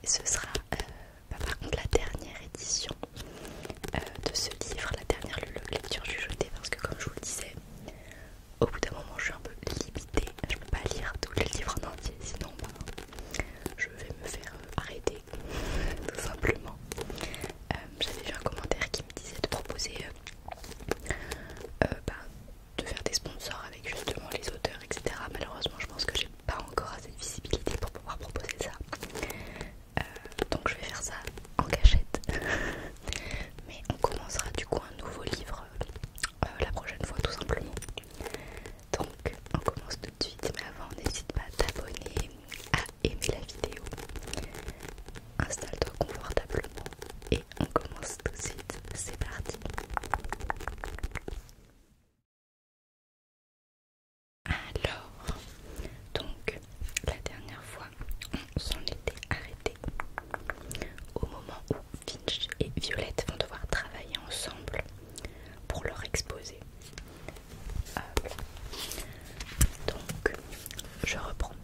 Et ce sera par contre la dernière édition de ce livre, la dernière lecture chuchotée, parce que comme je vous le disais, au bout d'un moment je suis un peu limitée, je peux pas lire tout le livre en entier, sinon je vais me faire arrêter tout simplement. J'avais vu un commentaire qui me disait de proposer de faire des sponsors avec justement les auteurs, etc. Malheureusement je pense que j'ai pas encore assez de visibilité pour pouvoir proposer ça. Donc je vais faire ça en cachette. Mais on commencera du coup un nouveau livre la prochaine fois tout simplement. Donc on commence tout de suite, mais avant n'hésite pas à t'abonner, à aimer la vidéo. Installe-toi confortablement et on commence tout de suite, c'est parti. Alors, donc la dernière fois on s'en était arrêté au moment où Finch et Violette vont devoir travailler ensemble pour leur exposé. Donc je reprends.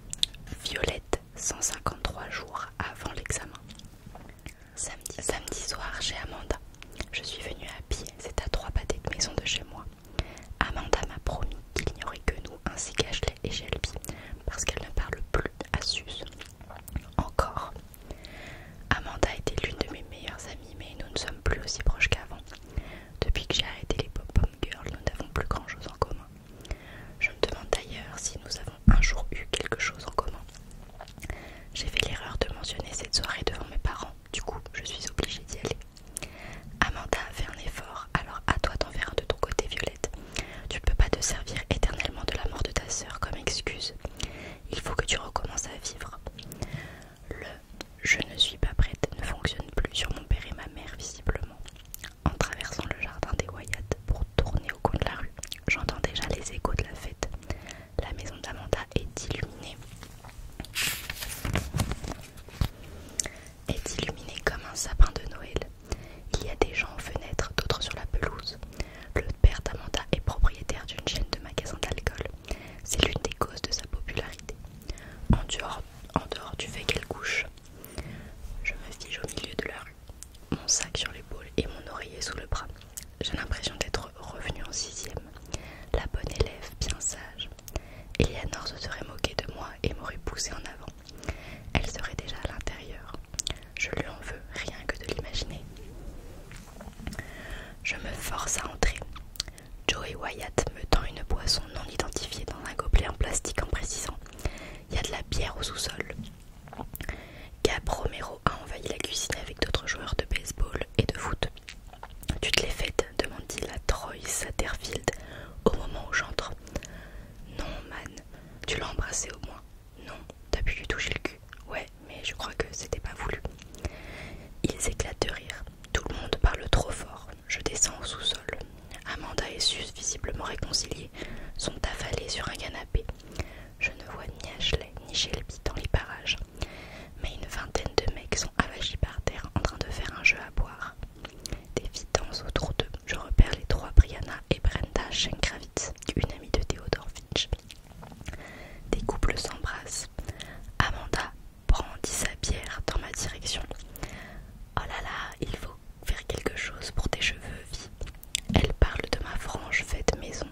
Violette, 153 jours avant l'examen. Samedi soir chez Amanda. Je suis venue à pied, c'est à 3 pâtés de maison de chez moi. Amanda m'a promis qu'il n'y aurait que nous ainsi qu'Ashley et Shelby, parce qu'elle ne parle plus à Suze. Encore. Amanda était l'une de mes meilleures amies, mais nous ne sommes plus aussi proches qu'avant. Depuis que j'ai arrêté les pom-pom girls, nous n'avons plus grand chose en commun. Je me demande d'ailleurs si nous avons un jour eu quelque chose en commun. J'ai fait l'erreur de mentionner cette soirée devant mes parents, du coup je suis obligée d'y aller. Amanda a fait un effort, alors à toi d'en faire un de ton côté, Violette. Tu ne peux pas te servir éternellement de la mort de ta sœur comme excuse. Il faut que tu recommences à vivre. Le « je ne suis pas prête » ne fonctionne plus sur mon père et ma mère visiblement. En traversant le jardin des Wyatt pour tourner au coin de la rue, j'entends déjà les échos de la fête. La maison d'Amanda est illuminée. Comme un sapin de Noël. Il y a des gens aux fenêtres, d'autres sur la pelouse. Le père d'Amanda est propriétaire d'une chaîne de magasins d'alcool. C'est l'une des causes de sa popularité. En dehors du fait qu'elle couche. Je me fige au milieu de la rue, mon sac sur l'épaule et mon oreiller sous le bras. J'ai l'impression d'être revenue en 6e. La bonne élève, bien sage. Eleanor se serait moquée de moi et m'aurait poussée en avant. Elle serait déjà à l'intérieur. Je lui en veux, rien que de l'imaginer. Je me force à entrer. Joey Wyatt me tend une boisson non identifiée dans un gobelet en plastique en précisant « Il y a de la bière au sous-sol ». Gab Romero a envahi la cuisine avec d'autres joueurs de baseball et de foot. « Tu te l'es faite ?» demande-t-il à Troy Satterfield au moment où j'entre. « Non, man. Tu l'as embrassé au moins. »« Non. T'as pu lui toucher le cul. » »« Ouais, mais je crois que c'était pas voulu. » Ils éclatent de rire. Tout le monde parle trop fort. Je descends au sous-sol. Amanda et Suze, visiblement réconciliés, sont affalés sur un canapé. Je ne vois ni Ashley ni Shelby dans les parages, mais une vingtaine de mecs sont avachis par terre en train de faire un jeu à boire. Des filles dansent autour d'eux. Je repère les trois Brianna et Brenda Schenkravitz, une amie de Theodore Finch. Des couples s'embrassent. Amanda brandit sa bière dans ma direction. Oh là là, il faut faire quelque chose pour tes cheveux, Vi. Elle parle de ma frange faite maison.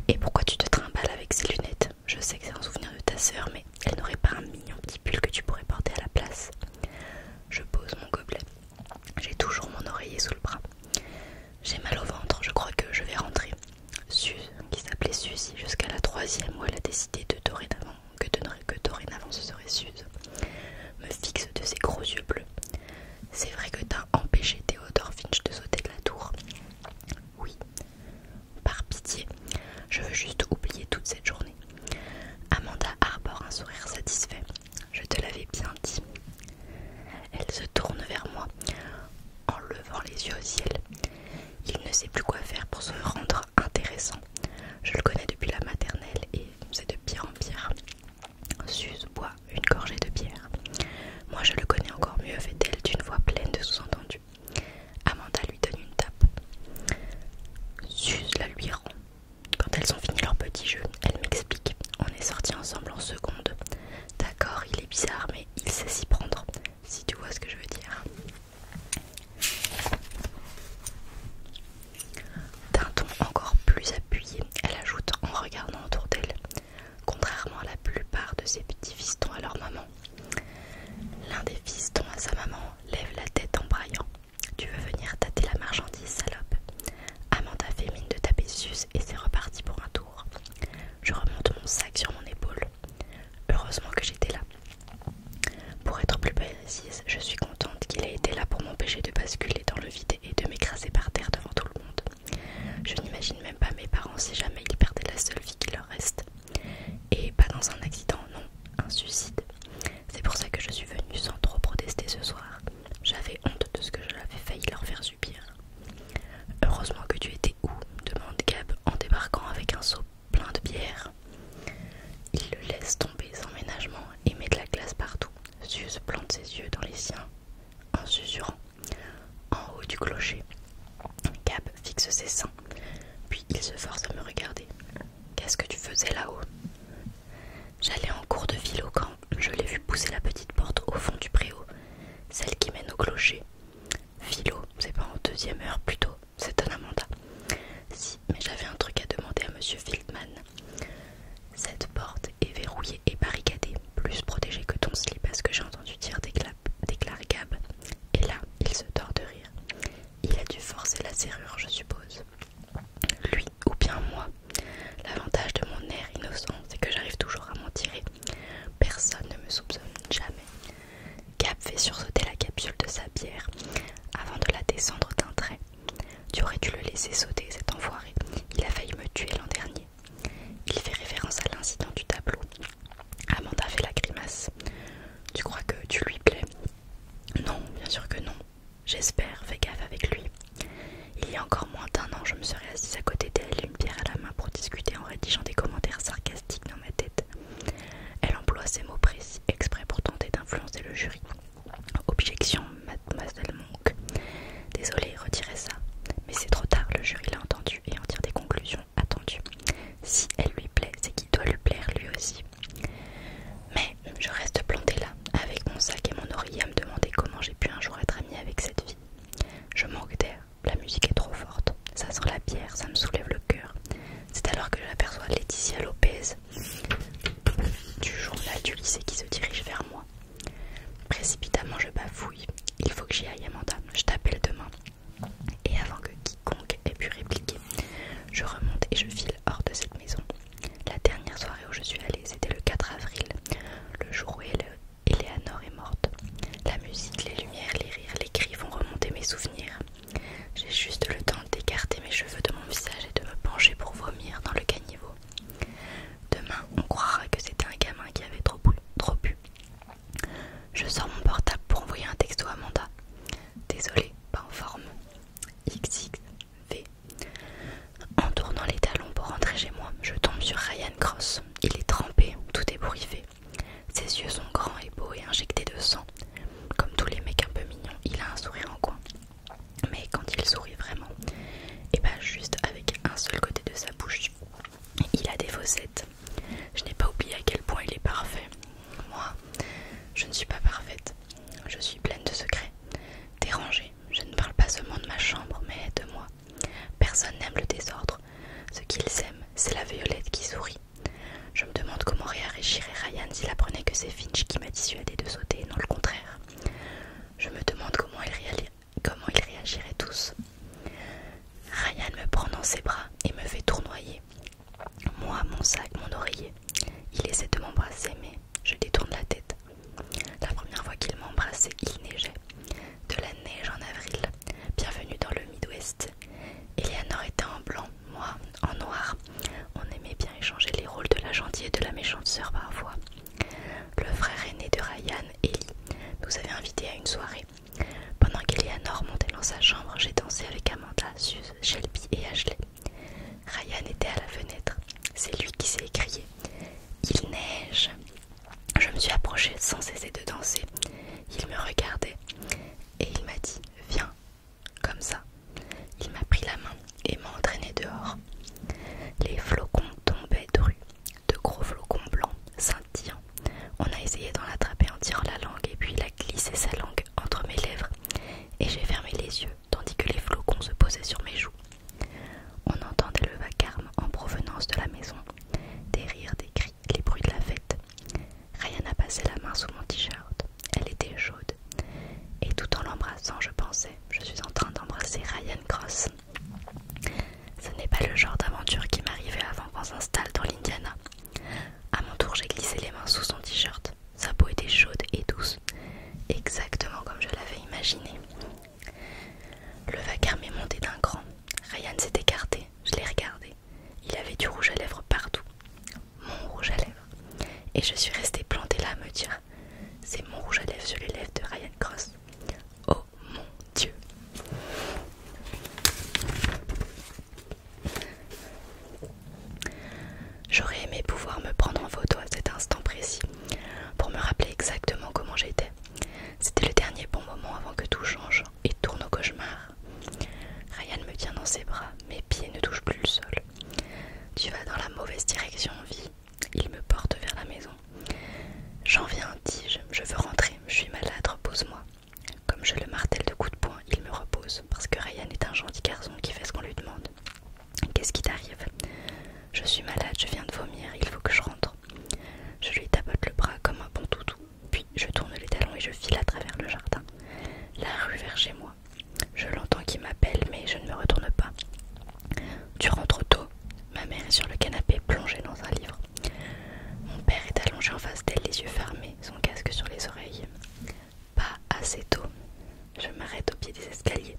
Et pourquoi tu te trimbales avec ces lunettes? Je sais que c'est un souvenir de ta sœur, mais elle n'aurait pas un mignon petit pull que tu pourrais porter à la place. Je pose mon gobelet. J'ai toujours mon oreiller sous le bras. J'ai mal au ventre, je crois que je vais rentrer. Suze, qui s'appelait Suzy jusqu'à la 3e où elle a décidé que dorénavant ce serait Suze, me fixe de ses gros yeux bleus. C'est vrai que t'as empêché Theodore Finch de sauter de la tour. Oui. Par pitié, je veux juste oublier toute cette journée. Amanda arbore un sourire satisfait. Je te l'avais bien dit. Elle se tourne vers moi en levant les yeux au ciel. Il ne sait plus quoi faire pour se rendre intéressant. Je le connais depuis la maternelle et c'est de pire en pire. Suze boit une gorgée de bière. Moi je le connais encore mieux, fait-elle d'une voix pleine de sous-entendus. Amanda lui donne une tape. Suze la lui rend. Quand elles ont fini leur petit jeu, elle m'explique. On est sortis ensemble en seconde. D'accord, il est bizarre, mais il sait s'y prendre. Si regardant autour d'elle, contrairement à la plupart de ses petits fistons à leur maman. L'un des fistons à sa maman lève la tête en braillant. « Tu veux venir tâter la marchandise, salope ?» Amanda fait mine de taper sus et c'est reparti pour un tour. Je remonte mon sac sur mon épaule. Heureusement que j'étais là. Pour être plus précise, je suis contente qu'il ait été là pour m'empêcher de basculer dans le vide et de m'écraser par terre devant tout le monde. Je n'imagine même pas mes parents si jamais ils perdaient la seule vie qui leur reste. Et pas dans un accident, non, un suicide. C'est pour ça que je suis venue sans trop protester ce soir. J'avais honte de ce que je l'avais failli leur faire subir. Heureusement que tu étais où ? Demande Gab en débarquant avec un seau plein de bière. Il le laisse tomber sans ménagement et met de la glace partout. Suze plante ses yeux dans les siens en susurrant. En haut du clocher, Gab fixe ses seins, puis il se force à me regarder. Qu'est-ce que tu faisais là-haut ? J'allais en cours de philo quand je l'ai vu pousser la petite porte au fond du préau, celle qui mène au clocher. Philo, c'est pas en deuxième heure plutôt, s'étonne Amanda. Si, mais j'avais un truc à demander à Monsieur Feldman. Cette porte est verrouillée et barricadée, plus protégée que ton slip à ce que j'ai entendu dire, déclare Gab. Et là, il se tord de rire. Il a dû forcer la serrure, je suppose. Lui ou bien moi. L'avantage de mon air innocent, c'est que j'arrive toujours à m'en tirer. Personne ne me soupçonne jamais. Gab fait sursauter la capsule de sa bière avant de la descendre d'un trait. Tu aurais dû le laisser sauter, cet enfoiré. Il a failli me tuer l'an dernier. Il fait référence à l'incident du tableau. Amanda fait la grimace. Tu crois que tu lui plais ? Non, bien sûr que non. J'espère, fais gaffe avec lui. Il y a encore moins d'1 an, je me serais assise à côté d'elle, une bière à la main pour discuter en rédigeant des commentaires sarcastiques dans ma tête. Elle emploie ces mots précis exprès pour tenter d'influencer le jury. Objection, mademoiselle Monk. Désolée, retirez ça. Mais c'est trop tard, le jury l'a entendu et en tire des conclusions attendues. Si elle lui plaît, c'est qu'il doit lui plaire lui aussi. Mais je reste plantée là, avec mon sac et mon oreiller à me demander comment j'ai pu un jour être amie avec cette fille. Je manque d'air, la musique est trop forte, ça sent la bière, ça me soulève le cœur. C'est alors que j'aperçois Laetitia Lopez du journal du lycée qui se dirige vers moi. Précipitamment je bafouille. Il faut que j'y aille, Amanda, je t'appelle demain. Et avant que quiconque ait pu répliquer, je remonte et je file hors de cette maison. La dernière soirée où je suis allée, c'était le 4 avril, le jour où Eleanor est morte. La musique, les lumières, les rires, les cris vont remonter mes souvenirs. J'ai juste le temps d'écarter mes cheveux de mon visage et de me pencher pour vomir dans le caniveau. Demain, on croira que c'était un gamin qui avait trop bu. Je sors mon portable pour envoyer un texto à Amanda. Désolée, pas en forme. XXV. En tournant les talons pour rentrer chez moi, je tombe sur Ryan Cross. Il est trempé, tout ébouriffé. Ses yeux sont grands et beaux et injectés de sang. Comme tous les mecs un peu mignons, il a un sourire en coin. Mais quand il sourit vraiment, et pas juste avec un seul côté de sa bouche, il a des fossettes. Je n'ai pas oublié à quel point il est parfait. Moi, je ne suis pas parfaite. Je suis pleine de secrets. Dérangée, je ne parle pas seulement de ma chambre, mais de moi. Personne n'aime le désordre. Ce qu'ils aiment, c'est la Violette qui sourit. Je me demande comment réagirait Ryan s'il apprenait que c'est Finch qui m'a dissuadé de sauter et non le contraire. Je me demande comment ils réagiraient tous. Ryan me prend dans ses bras et me fait tournoyer. Moi, mon sac, mon oreiller. Il essaie de m'embrasser, mais je détourne la tête. La première fois qu'il m'embrassait, il neigeait. De la neige en avril. Bienvenue dans le Midwest. Eleanor était en blanc, moi en noir. On aimait bien échanger les rôles de la gentille et de la méchante sœur parfois. Le frère aîné de Ryan, Ellie, nous avait invités à une soirée. Pendant qu'Eleanor montait dans sa chambre, j'ai dansé avec Amanda, Suze, Shelby et Ashley. Ryan était à la fenêtre. C'est lui qui s'est écrié. Il neige. Je me suis approchée sans cesser de danser. Il me regardait et il m'a dit « Viens ». Comme ça. Il m'a pris la main et m'a entraîné dehors. Les flocons tombaient drus, de gros flocons blancs, scintillants. On a essayé d'en attraper en tirant la langue et puis il a glissé sa langue entre mes lèvres et j'ai fermé les yeux tandis que les flocons se posaient sur mes joues. On entendait le vacarme en provenance de la maison. J'aurais aimé pouvoir me prendre en photo à cet instant précis pour me rappeler exactement comment j'étais. C'était le dernier bon moment avant que tout change et tourne au cauchemar. Ryan me tient dans ses bras, mes pieds ne touchent plus le sol. Tu vas dans la mauvaise direction, vie. Il me porte vers la maison. J'en viens, dis-je, je veux rentrer, je suis malade, repose-moi. Comme je le martèle de coups de poing, il me repose, parce que Ryan est un gentil garçon qui fait ce qu'on lui demande. Qu'est-ce qui t'arrive? Je suis malade, je viens de vomir, il faut que je rentre. Je lui tapote le bras comme un bon toutou, puis je tourne les talons et je file à travers le jardin, la rue vers chez moi. Je l'entends qui m'appelle, mais je ne me retourne pas. Tu rentres tôt. Ma mère est sur le canapé, plongée dans un livre. Mon père est allongé en face d'elle, les yeux fermés, son casque sur les oreilles. Pas assez tôt. Je m'arrête au pied des escaliers.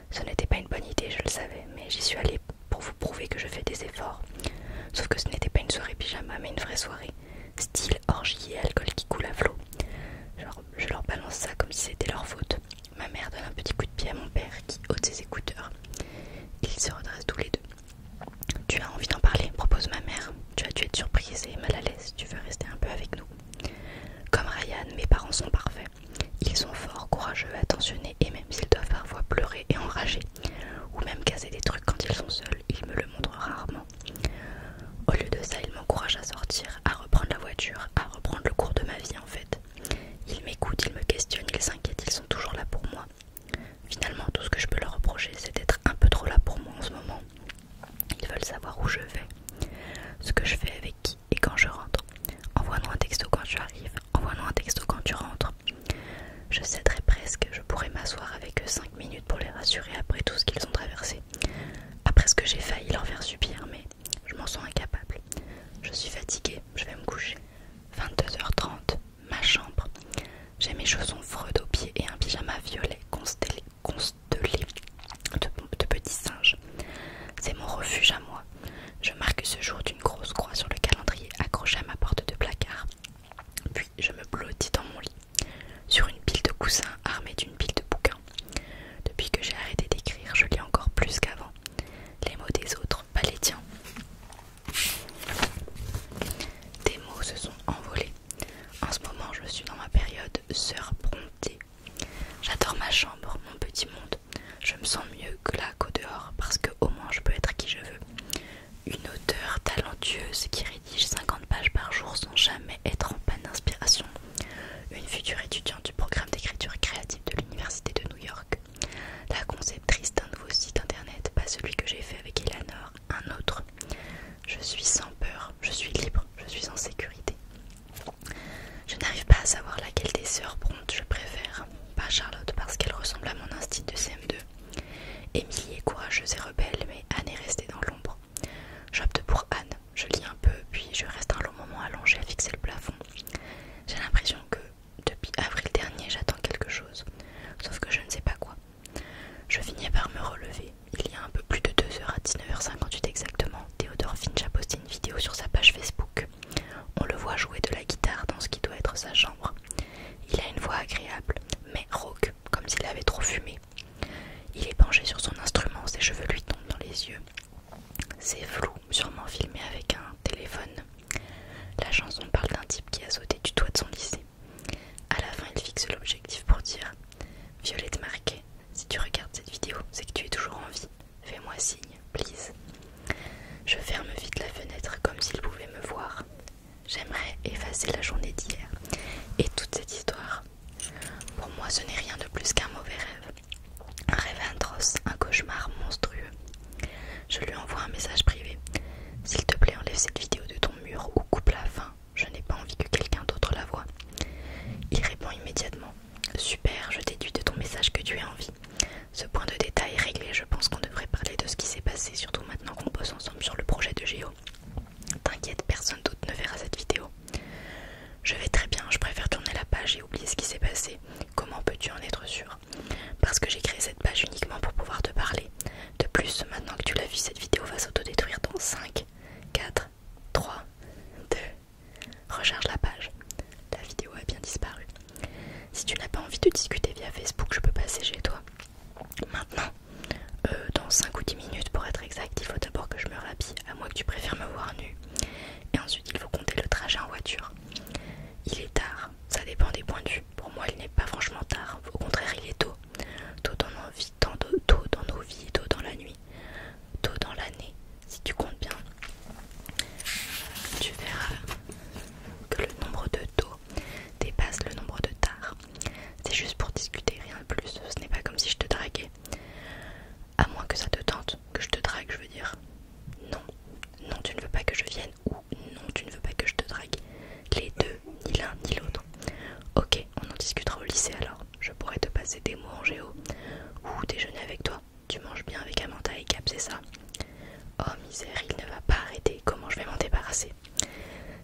Ce n'était pas une bonne idée, je le savais, mais j'y suis allée pour vous prouver que je fais des efforts. Sauf que ce n'était pas une soirée pyjama, mais une vraie soirée. Style orgie et alcool qui coule à flot. Je leur balance ça comme si c'était leur faute. Ma mère donne un petit coup de pied à mon père qui ôte ses écouteurs. Ils se redressent tous les deux. Tu as envie d'en parler, propose ma mère. Tu as dû être surprise et mal à l'aise, tu veux rester un peu avec nous. Comme Ryan, mes parents sont parfaits. Ils sont forts, courageux, attentionnés et même s'ils doivent parfois pleurer et enrager, ou même casser des trucs quand ils sont seuls, ils me le montrent rarement. Au lieu de ça, ils m'encouragent à sortir, à reprendre la voiture, à reprendre le cours de ma vie en fait. Ils m'écoutent, ils me questionnent, ils s'inquiètent, ils sont toujours là pour moi. Finalement, tout ce que je peux leur reprocher, c'est d'être un peu trop là pour moi en ce moment. Ils veulent savoir où je vais, ce que je fais avec qui et quand je rentre. Envoie-nous un texto quand tu arrives, envoie-nous un texto quand tu rentres. Je céderais presque, je pourrais m'asseoir avec eux 5 minutes pour les rassurer après tout ce qu'ils ont traversé. Après ce que j'ai failli leur faire subir, mais je m'en sens incapable. Je suis fatiguée, je vais me coucher. 22h30, ma chambre. J'ai mes chaussons Freud aux pieds et un pyjama violet constellé de petits singes. C'est mon refuge à moi. Je marque ce jour d'une grosse croix sur le calendrier accroché à ma porte de placard. Puis je me blottis dans mon lit, sur une pile de coussins armée d'une pile de bouquins. Depuis que j'ai arrêté d'écrire, je lis encore plus qu'avant. Les mots des autres, pas les tiens. Des mots se sont envolés. En ce moment, je suis dans ma période sœur Brontë. J'adore ma chambre, mon petit monde. Je me sens mieux que là qu'au dehors parce que au moins je peux être qui je veux. Une auteure talentueuse qui rédige 50 pages par jour sans jamais être en panne d'inspiration. Une future étudiante du programme d'écriture créative de l'université de New York. La conceptrice d'un nouveau site internet, pas celui que j'ai fait avec Eleanor, un autre. Je suis sans peur, je suis libre, je suis en sécurité. Je n'arrive pas à savoir laquelle des sœurs Brontë je préfère. Pas Charlotte parce qu'elle ressemble à mon instinct de CM2. Émilie est courageuse et rebelle, mais Anne est restée dans l'ombre. J'opte pour Anne, je lis un peu, puis je reste un long moment allongée à fixer le plafond. J'ai l'impression que, depuis avril dernier, j'attends quelque chose, sauf que je ne sais pas quoi. Je finis par me relever. Il y a un peu plus de 2 heures à 19h58 exactement, Théodore Finch a posté une vidéo sur sa page Facebook. On le voit jouer de la guitare dans ce qui doit être sa chambre. Il a une voix agréable, mais rauque, comme s'il avait trop fumé. Il est penché sur son instrument, ses cheveux lui tombent dans les yeux. C'est flou, sûrement filmé avec un téléphone. La chanson parle d'un type qui a sauté du toit de son lycée. À la fin, il fixe l'objectif pour dire « Violette Marquet, si tu regardes cette vidéo, c'est que tu es toujours en vie. Fais-moi signe, please. » Je ferme vite la fenêtre comme s'il pouvait me voir. J'aimerais effacer la journée d'hier et toute cette histoire. Pour moi, ce n'est rien de plus qu'un mauvais rêve. Un rêve atroce, un cauchemar monstrueux. Je lui envoie un message privé. S'il te plaît, enlève cette vidéo de ton mur ou coupe la fin. Je n'ai pas envie que quelqu'un d'autre la voie. Il répond immédiatement. Super, je déduis de ton message que tu es en vie. Ce point de détail réglé, je pense qu'on devrait parler de ce qui s'est passé, surtout maintenant qu'on bosse ensemble sur le projet de Géo. T'inquiète, personne d'autre ne verra cette vidéo. Je vais très bien, je préfère tourner la page et oublier ce qui s'est passé. Comment peux-tu en être sûr? Parce que j'ai créé cette page uniquement pour pouvoir te parler. De plus, maintenant que tu l'as vu, cette vidéo va s'autodétruire dans 5, 4, 3, 2. Recharge la page. La vidéo a bien disparu. Si tu n'as pas envie de discuter via Facebook, je peux passer chez toi. Maintenant, dans 5 ou 10 minutes pour être exact, il faut d'abord que je me rhabille, à moins que tu préfères me voir nue.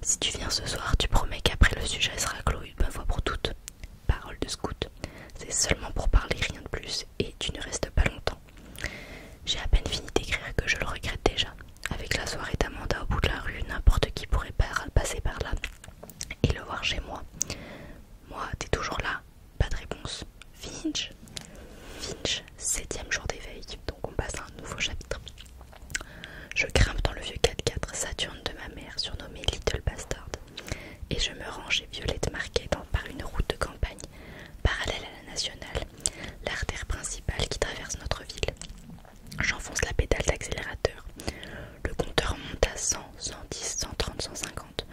Si tu viens ce soir, tu promets qu'après le sujet sera clos une bonne fois pour toutes. Parole de scout. C'est seulement pour parler, rien de plus, et tu ne restes pas longtemps. J'ai à peine fini d'écrire que je le regrette déjà. Avec la soirée d'Amanda au bout de la rue, n'importe qui pourrait passer par là et le voir chez moi. Moi, t'es toujours là? Pas de réponse. Finch. Finch, 7e jour d'éveil, donc on passe à un nouveau chapitre. Je grimpe dans le vieux 4x4 Saturne de ma mère, surnommé Little Bastard, et je me rends chez Violette marquée par une route de campagne, parallèle à la nationale, l'artère principale qui traverse notre ville. J'enfonce la pédale d'accélérateur. Le compteur monte à 100, 110, 130, 150.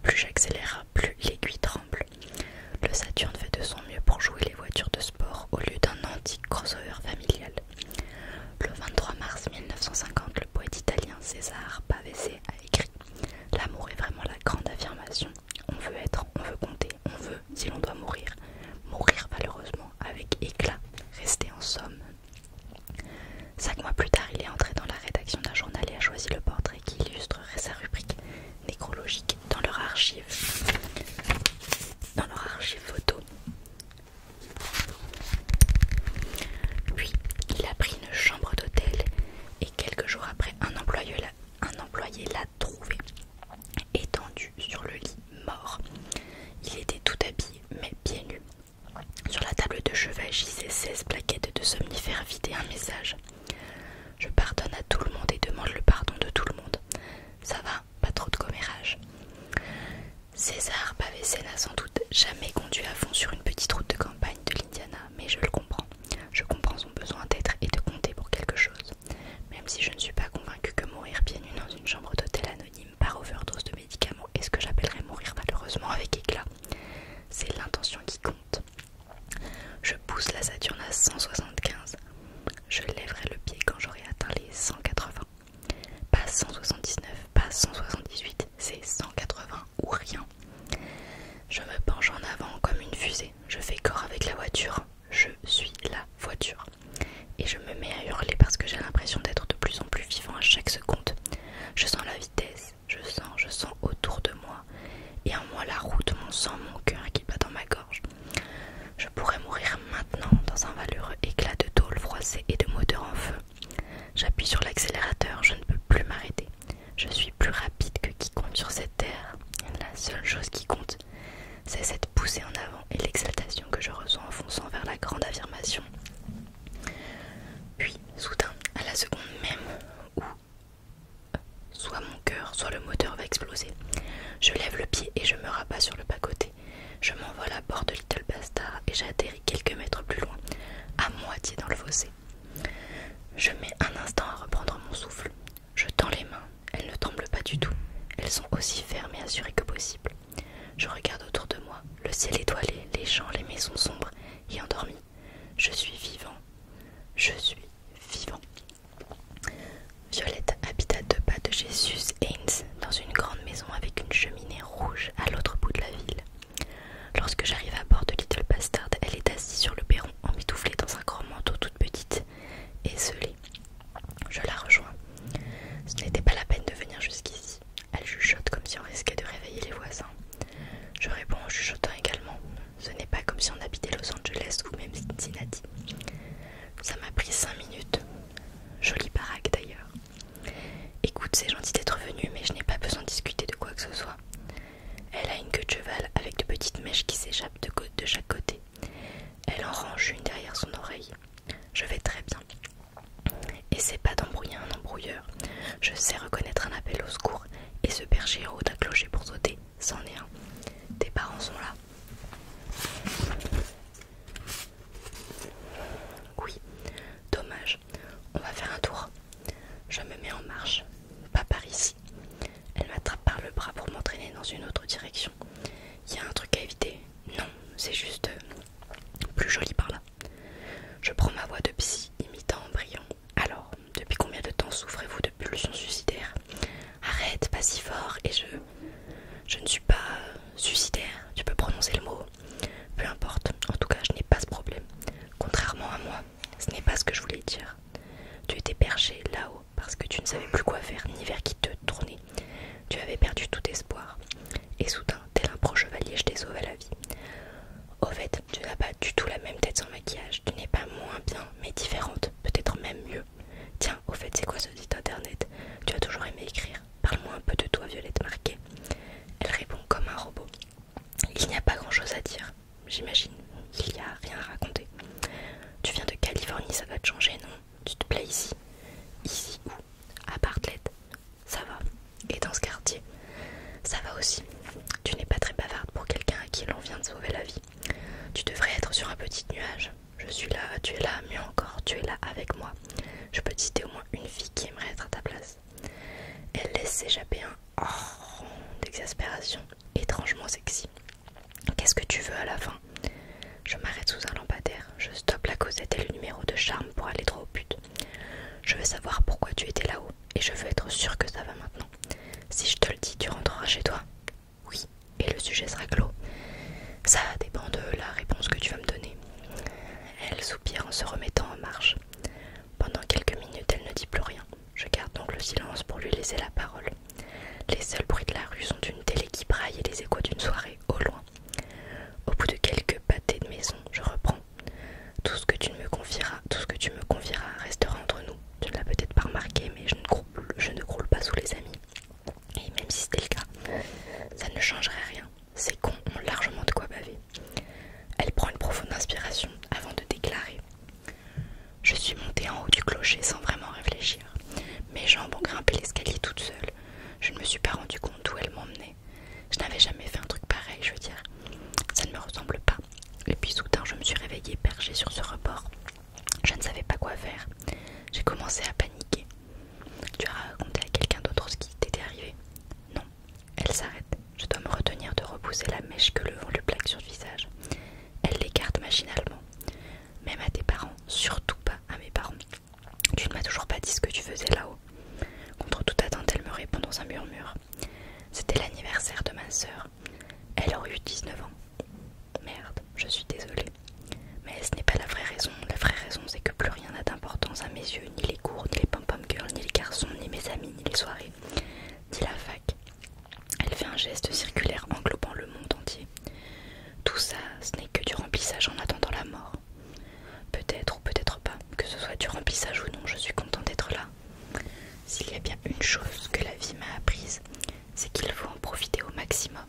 Plus j'accélère, plus l'aiguille tremble. Le Saturne fait de son mieux pour jouer les voitures de sport au lieu d'un antique crossover familial. Le 23 mars 1950, le poète italien César Pavese a écrit « L'amour est vraiment la grande affirmation. On veut être, on veut compter, on veut, si l'on doit mourir, mourir valeureusement, avec éclat, rester en somme. » 5 mois plus tard, il est entré dans la rédaction d'un journal et a choisi le portrait qui illustrerait sa rubrique nécrologique dans leur archive photo. Puis, il a pris une chambre d'hôtel et quelques jours après, un employé l'a trouvé, étendu sur le lit, mort. Il était tout habillé, mais pieds nus. Sur la table de chevet gisaient 16 plaquettes de somnifères vides et un message. Je pardonne à tout le monde et demande le pardon de tout le monde. Ça va, pas trop de commérage. César Pavese n'a sans doute jamais conduit à fond sur une petite route de campagne de l'Indiana, mais je le comprends. Je comprends son besoin d'être et de compter pour quelque chose. Même si je ne suis pas convaincue que mourir pieds nus dans une chambre d'hôtel anonyme par overdose de médicaments est ce que j'appellerais mourir malheureusement avec éclat. C'est l'intention qui compte. Je pousse la Saturne à 175. Je lèverai le pied quand j'aurai atteint les 180. Pas 179, pas 178, c'est 180 ou rien. Je me penche en avant comme une fusée. Je fais corps avec la voiture. Je suis la voiture. Et je me mets à hurler parce que j'ai l'impression d'être de plus en plus vivant à chaque seconde. Je sens la vitesse, je sens autour de moi. Et en moi la route, mon sang, mon cœur qui bat dans ma gorge. Je pourrais mourir maintenant dans un valeureux éclat de tôle froissée et de moteur en feu. J'appuie sur l'accélérateur, je ne peux plus m'arrêter. Je suis plus rapide que quiconque sur cette terre. La seule chose qui compte, c'est cette poussée en avant et l'exaltation que je ressens en fonçant vers la grande affirmation. Puis, soudain, à la seconde même où soit mon cœur, soit le moteur va exploser, je lève le pied et je me rabats sur le bas-côté. Je m'envole à bord de Little Bastard et j'atterris quelques mètres plus loin, à moitié dans le fossé. Je mets un instant à reprendre mon souffle. Je tends les mains, elles ne tremblent pas du tout. Elles sont aussi fermes et assurées que possible. Je regarde autour de moi, le ciel étoilé, les champs, les maisons sombres et endormies. Je suis vivant. Je suis vivant. Violette habite à 2 pas de chez Sus Haynes, dans une grande maison avec une cheminée rouge à l'autre bout de la ville. Lorsque j'arrive à bord de Little Bastard, elle est assise sur le perron, emmitouflée dans un grand manteau, toute petite et esselée. Je la rejoins. Ce n'était pas la peine de venir jusqu'ici. Elle chuchote comme si on risquait de réveiller les voisins. Je réponds en chuchotant également. Ce n'est pas comme si on habitait Los Angeles ou même Cincinnati. Ça m'a pris 5 minutes. Jolie baraque d'ailleurs. Écoute, c'est gentil d'être venu, mais je n'ai pas besoin de discuter de quoi que ce soit. Elle a une queue de cheval avec de petites mèches qui s'échappent de chaque côté. Elle en range une derrière son oreille. Je vais très bien. Essaie pas d'embrouiller un embrouilleur. Je sais reconnaître un appel au secours et se percher en haut d'un clocher pour sauter, c'en est un. Tes parents sont là. Oui, dommage. On va faire un tour. Je me mets en marche. Pas par ici. Elle m'attrape par le bras pour m'entraîner dans une autre direction. Il y a un truc à éviter. Non, c'est juste plus joli par là. Je prends ma voix de psy, imitant en brillant. Alors, depuis combien de temps souffrez-vous de pulsions suicidaires? Arrête, pas si fort. Et je ne suis pas suicidaire. Tu peux prononcer le mot. Peu importe. En tout cas, je n'ai pas ce problème. Contrairement à moi, ce n'est pas ce que je voulais dire. Tu étais perché là-haut parce que tu ne savais plus quoi faire ni vers qui te tourner. Tu avais perdu tout espoir. et soudain, tel un pro chevalier, je t'ai sauvé la vie. Au fait, tu n'as pas du tout la même tête sans maquillage. Tu n'es pas moins bien, mais différente, peut-être même mieux. Tiens, au fait, c'est quoi ce site internet? Tu as toujours aimé écrire. Parle-moi un peu de toi, Violette Marquet. Elle répond comme un robot. Il n'y a pas grand-chose à dire. J'imagine, il n'y a rien à raconter. Tu viens de Californie, ça va te changer, non? Tu te plais ici? Ici où? À Bartlett. Ça va. Et dans ce quartier? Ça va aussi. Tu n'es pas très bavarde pour quelqu'un à qui l'on vient de sauver la vie. Tu devrais être sur un petit nuage. Je suis là, tu es là, mieux encore, tu es là avec moi. Je peux te citer au moins une fille qui aimerait être à ta place. Elle laisse s'échapper un oh d'exaspération, étrangement sexy. Qu'est-ce que tu veux à la fin? Je m'arrête sous un lampadaire, je stoppe la causette et le numéro de charme pour aller droit au but. Je veux savoir pourquoi tu étais là-haut, et je veux être sûre que ça va maintenant. Si je te le dis, tu rentreras chez toi? Oui, et le sujet sera clos. Ça dépend de la réponse que tu vas me donner. Elle soupire en se remettant en marche. Pendant quelques minutes, elle ne dit plus rien. Je garde donc le silence pour lui laisser la parole. Les seuls bruits de la rue sont une télé qui braille et les échos d'une soirée au loin. Au bout de quelques pâtés de maison, je reprends. Tout ce que tu me confieras restera entre nous. Tu ne l'as peut-être pas remarqué, mais je ne croule pas sous les amis. Et même si c'était le cas, ça ne changerait rien. Ces cons ont largement de quoi baver. Elle prend une profonde inspiration avant de déclarer. Je suis montée en haut du clocher sans vraiment réfléchir. Mes jambes ont grimpé l'escalier toute seule. Je ne me suis pas rendu compte où elle m'emmenait. Je n'avais jamais fait un truc pareil, je veux dire. Ça ne me ressemble pas. Et puis soudain, je me suis réveillée perchée sur ce rebord. Je ne savais pas quoi faire. J'ai commencé à paniquer. Tu as raconté à quelqu'un d'autre ce qui t'était arrivé? Non. Elle s'arrête. Je dois me retenir de repousser la mèche que le vent lui plaque sur le visage. Elle l'écarte machinalement. Même à tes parents, surtout pas à mes parents. Tu ne m'as toujours pas dit ce que tu faisais là-haut. Contre toute attente, elle me répond dans un murmure. C'était l'anniversaire de ma sœur. Elle aurait eu 19 ans. Merde, je suis désolée. Mais ce n'est pas la vraie raison. La vraie raison, c'est que plus rien n'a d'importance à mes yeux. Ni les cours, ni les pom-pom girls, ni les garçons, ni mes amis, ni les soirées. Ni la fac. Elle fait un geste circulaire englobant le monde entier. Tout ça, ce n'est que du remplissage en attendant la mort. Peut-être ou peut-être pas, que ce soit du remplissage ou non, je suis contente d'être là. S'il y a bien une chose que la vie m'a apprise, c'est qu'il faut en profiter au maximum.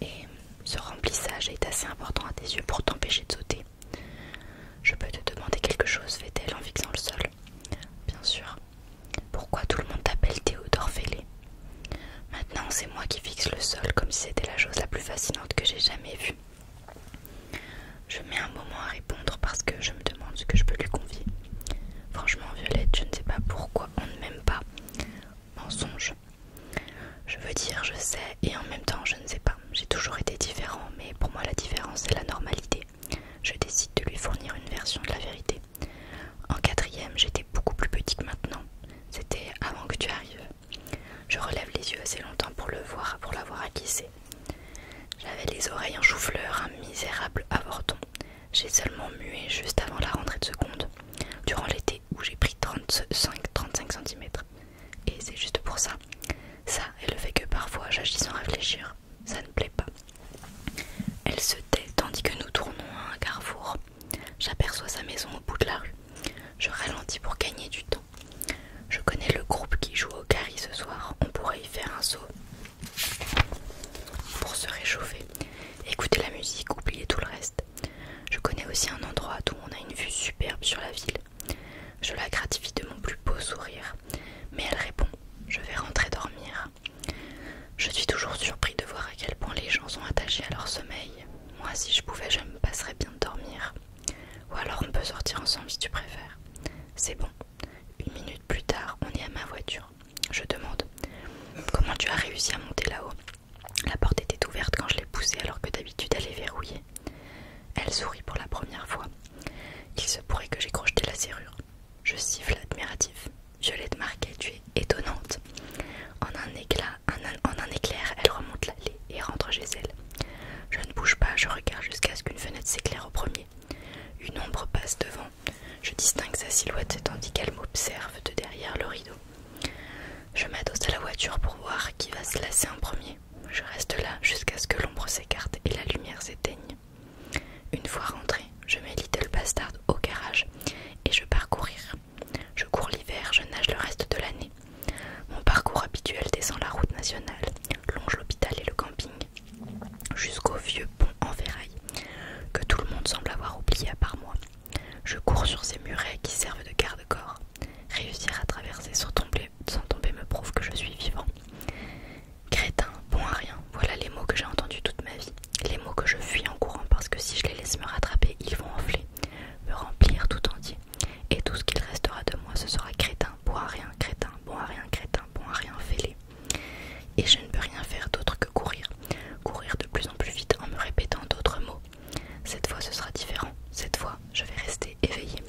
Et ce remplissage est assez important à tes yeux pour t'empêcher de sauter. Je peux te demander quelque chose, fait-elle en fixant le sol. Bien sûr. Pourquoi tout le monde t'appelle Théodore Fellé? Maintenant, c'est moi qui fixe le sol comme si c'était la chose la plus fascinante que j'ai jamais vue. Je mets un moment à répondre parce que je me demande ce que je peux lui confier. Franchement, Violette, je ne sais pas pourquoi on ne m'aime pas. Mensonge. Je veux dire, je sais, et en même temps, je ne sais pas. J'ai toujours été différent, mais pour moi, la différence, c'est la normalité. Je décide de lui fournir une version de la vérité. En quatrième, j'étais beaucoup plus petit que maintenant. C'était avant que tu arrives. Je relève les yeux assez longtemps pour le voir, pour l'avoir acquissé. J'avais les oreilles en chou-fleur, un misérable avorton. J'ai seulement mué juste avant la rentrée de seconde, durant l'été où j'ai pris 35 cm. Et c'est juste pour ça. Ça et le fait que parfois j'agis sans réfléchir, ça ne plaît pas. Elle se tait tandis que nous tournons à un carrefour. J'aperçois sa maison au bout de la rue. Je ralentis pour gagner du temps. Je connais le groupe qui joue au carry ce soir. On pourrait y faire un saut pour se réchauffer, écouter la musique, oublier tout le reste. Je connais aussi un endroit d'où on a une vue superbe sur la ville. Je la gratifie de mon plus beau sourire, mais elle répond « Je vais rentrer dormir ». Je suis toujours surpris de voir à quel point les gens sont attachés à leur sommeil. Moi, si je pouvais, je me passerais bien de dormir. Ou alors on peut sortir ensemble si tu préfères. C'est bon. Une minute plus tard, on est à ma voiture. Je demande « Comment tu as réussi à monter là-haut ?» La porte était ouverte quand je l'ai poussée alors que d'habitude elle est verrouillée. Elle sourit pour la première fois. Il se pourrait que j'ai crocheté la serrure. Je siffle admiratif. Violette Marquet, tu es étonnante. En un éclair, elle remonte l'allée et rentre chez elle. Je ne bouge pas, je regarde jusqu'à ce qu'une fenêtre s'éclaire au premier. Une ombre passe devant. Je distingue sa silhouette tandis qu'elle m'observe de derrière le rideau. Je m'adosse à la voiture pour voir qui va se lasser en premier. Je reste là jusqu'à ce que l'ombre s'écarte et la lumière s'éteigne. Une fois rentrée, je mets Little Bastard au garage et je pars courir. Je cours l'hiver, je nage le reste de l'année. Mon parcours habituel descend la route nationale, longe l'hôpital et le camping, jusqu'au vieux pont en ferraille, que tout le monde semble avoir oublié à part moi. Je cours sur ces murets qui servent de garde-corps. Réussir à traverser sans tomber me prouve que je suis vivant. Crétin, bon à rien, voilà les mots que j'ai entendus toute ma vie. Les mots que je fuis en courant parce que si je les laisse me rattraper, ils vont enfler, me remplir tout entier. Et tout ce qu'il restera de moi, ce sera crétin, bon à rien, crétin, bon à rien, crétin, bon à rien, fêlé. Et je ne peux rien faire d'autre que courir. Courir de plus en plus vite en me répétant d'autres mots. Cette fois ce sera différent, cette fois je vais rester éveillée.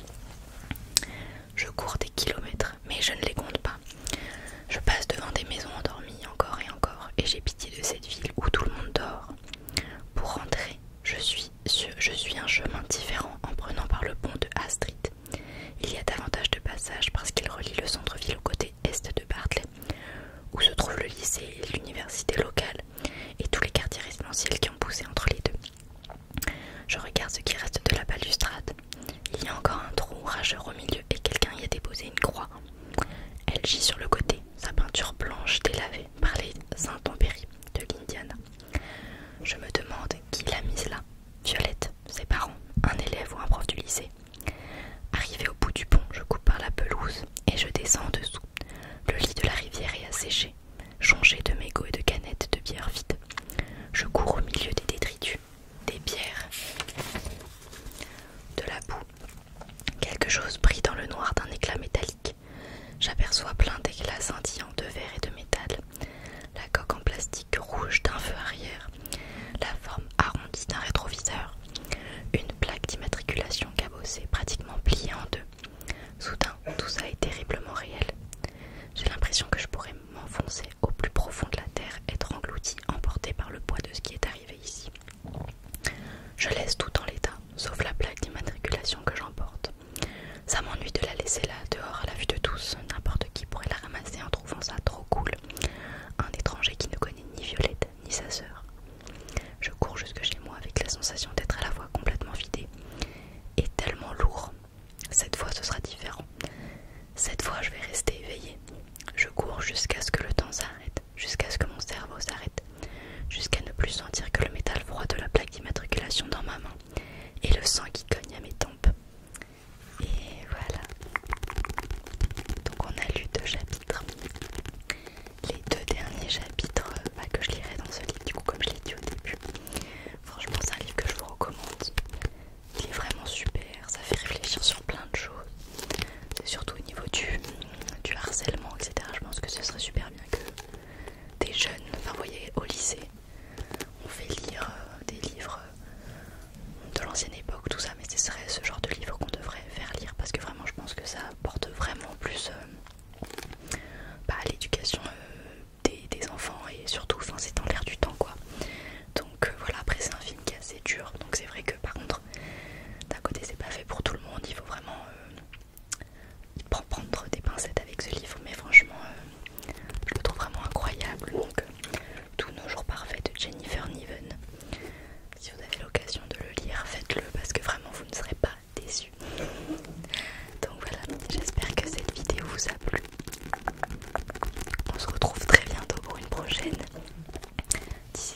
Je cours des kilomètres, mais je ne les compte pas. Je passe devant des maisons endormies encore et j'ai pitié de cette ville où tout le monde dort. Pour rentrer, je suis un chemin différent en prenant par le pont de Astrid. Il y a davantage de passages parce qu'il relie le centre-ville au côté est de Bartley, où se trouve le lycée et l'université locale, et tous les quartiers résidentiels qui ont poussé entre les deux. Je regarde ce qui reste de la balustrade. Il y a encore un trou rageur au milieu et quelqu'un y a déposé une croix. Elle gît sur le côté, sa peinture blanche délavée par les intempéries de l'Indiana. Je me demande qui l'a mise là. Violette, ses parents, un élève ou un prof du lycée. Arrivé au bout du pont, je coupe par la pelouse et je descends en dessous. Le lit de la rivière est asséché, jonché de mégots et de canettes de bière vides. Je cours au milieu des détritus, des bières, de la boue. Quelque chose brille dans le noir d'un éclat métallique. J'aperçois plein d'éclats scintillants de verre et de métal. La coque en plastique rouge d'un feu arrière, la forme arrondie d'un rétroviseur, une plaque d'immatriculation cabossée pratiquement pliée en deux. Soudain, tout ça est terriblement réel. J'ai l'impression que je pourrais m'enfoncer au plus profond de la terre, être englouti, emporté par le poids de ce qui est arrivé ici. Je laisse tout en l'état, sauf la plaque d'immatriculation que j'emporte. Ça m'ennuie de la laisser là, dehors, à la vue de tous. N'importe qui pourrait la ramasser en trouvant ça trop cool. Un étranger qui ne connaît ni Violette, ni sa sœur. Je cours jusque chez moi avec la sensation d'être à la fois complètement vidé et tellement lourd. Cette fois, ce sera différent. Cette fois, je vais rester éveillée. Je cours jusqu'à ce que le temps s'arrête, jusqu'à ce que mon cerveau s'arrête, jusqu'à ne plus sentir que le métal froid de la plaque d'immatriculation dans ma main et le sang qui cogne à mes tempes. Et voilà. Donc on a lu 2 chapitres. Les 2 derniers chapitres que je lirai dans ce livre, du coup comme je l'ai dit au début. Franchement c'est un livre que je vous recommande. Il est vraiment super, ça fait réfléchir sur plein de choses. C'est surtout au niveau du harcèlement, etc. Je pense que ce serait super bien que des jeunes, enfin vous voyez au lycée, on fait lire des livres de l'ancienne époque, tout ça, mais ce serait ce genre de livre qu'on devrait faire lire parce que vraiment je pense que ça apporte vraiment plus à l'éducation des enfants et surtout c'est dans l'air du temps quoi. Donc voilà, après c'est un film qui est assez dur, donc c'est vrai que par contre d'un côté c'est pas fait pour tout le monde, il faut vraiment prendre des pincettes avec ce livre, mais franchement je le trouve vraiment incroyable. Donc Tous nos jours parfaits de Jennifer Niven. Si vous avez l'occasion de le lire, faites-le parce que vraiment vous ne serez pas déçus. Donc voilà, j'espère que cette vidéo vous a plu. On se retrouve très bientôt pour une prochaine. D'ici